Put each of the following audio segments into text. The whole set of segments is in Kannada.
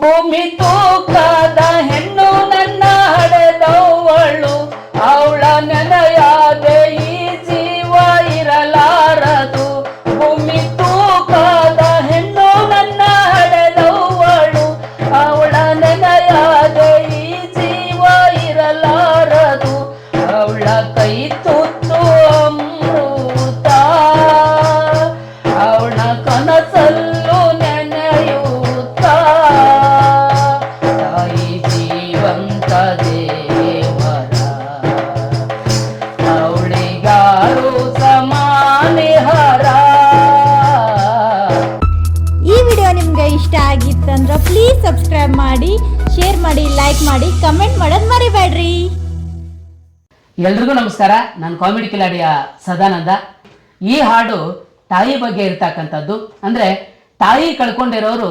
ಭೂಮಿ ತೂಕದ ಹೆಣ್ಣು ನನ್ನ ಹಡೆದವಳು, ಅವಳ ನೆನೆಯಾದೆ ಈ ಜೀವ ಇರಲಾರದು. ಭೂಮಿ ತೂಕದ ಹೆಣ್ಣು ನನ್ನ ಹಡೆದವಳು, ಅವಳ ನೆನೆಯಾದೆ ಈ ಜೀವ ಇರಲಾರದು. ಅವಳ ಕೈ ತುತ್ತು ಅಮೃತ, ಅವಳ ಕನಸಲ್ಲೂ ನೆನೆಯುತ್ತ ತಾಯಿ ಜೀವಂತ ದೇವರ, ಅವಳಿಗಾರು ಸಮಾನಿಹರ. ಈ ವಿಡಿಯೋ ನಿಮ್ಗೆ ಇಷ್ಟ ಆಗಿತ್ತಂದ್ರೆ ಪ್ಲೀಸ್ ಸಬ್ಸ್ಕ್ರೈಬ್ ಮಾಡಿ, ಶೇರ್ ಮಾಡಿ, ಲೈಕ್ ಮಾಡಿ, ಕಮೆಂಟ್ ಮಾಡೋದು ಮರಿಬೇಡ್ರಿ. ಎಲ್ರಿಗೂ ನಮಸ್ಕಾರ. ನಾನು ಕಾಮಿಡಿ ಕಿಲಾಡಿಯ ಸದಾನಂದ. ಈ ಹಾಡು ತಾಯಿ ಬಗ್ಗೆ ಇರ್ತಕ್ಕಂಥದ್ದು. ಅಂದರೆ ತಾಯಿ ಕಳ್ಕೊಂಡಿರೋರು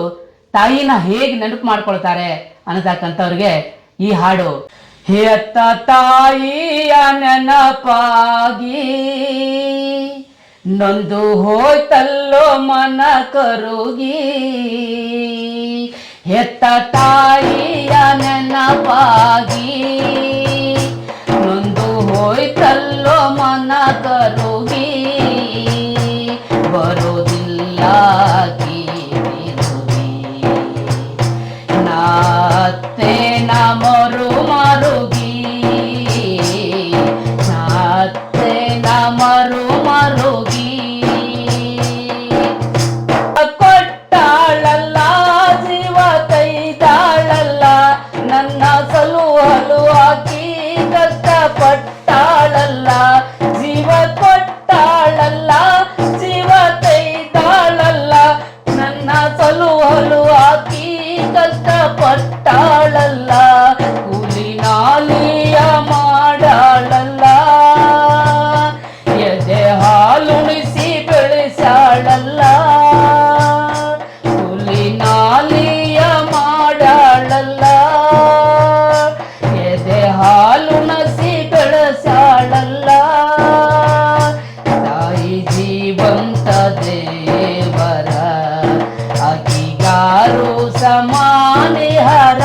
ತಾಯಿನ ಹೇಗೆ ನೆನಪು ಮಾಡ್ಕೊಳ್ತಾರೆ ಅನ್ನತಕ್ಕಂಥವ್ರಿಗೆ ಈ ಹಾಡು. ಹೆತ್ತ ತಾಯಿಯ ನೆನಪಾಗಿ ನೊಂದು ಹೋಯ್ತಲ್ಲೋ ಮನ ಕರುಗಿ. ಹೆತ್ತ ತಾಯಿಯ ನೆನಪಾಗಿ ನೊಂದು ಹೋಯ್ತಲ್ಲೋ ಮನ ಕರುಗಿ. ಬರೋದಿಲ್ಲ ಕಿರುಗಿ ನಾತ್ತೆ ನಮರು ಮರುಗಿ, ನಾತ್ತೆ ನಮರು ಮರುಗಿ. ಕೊಟ್ಟಾಳಲ್ಲ ಜೀವ ಕೈದಾಳಲ್ಲ, ನನ್ನ ಸಲುಹಲು ಹಾಕಿ ಕಷ್ಟಪಟ್ಟಾಳಲ್ಲ. ಜೀವ ಕೊಟ್ಟಾಳಲ್ಲ, ಜೀವ ಕೈದಾಳಲ್ಲ, ನನ್ನ ಸಲುಹಲು ಹಾಕಿ ಕಷ್ಟಪಟ್ಟಾಳಲ್ಲ. ಕೂಲಿ ನಾಲಿಯ ಮಾಡಾಳಲ್ಲ, ಎದೆ ಹಾಲುಣಿಸಿ ಬೆಳೆಸಾಳಲ್ಲ. ಕೂಲಿ ನಾಲಿಯ ಮಾಡಾಳಲ್ಲ, ಎದೆ ಹಾಲುಣಿಸಿ ಬೆಳೆಸಾಳಲ್ಲ. ತಾಯಿ ಜೀವಂತ ದೇವರ, ಅಕಿಗಾರು ಸಮಾನಿಹರ.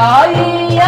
ತಾಯಿಯ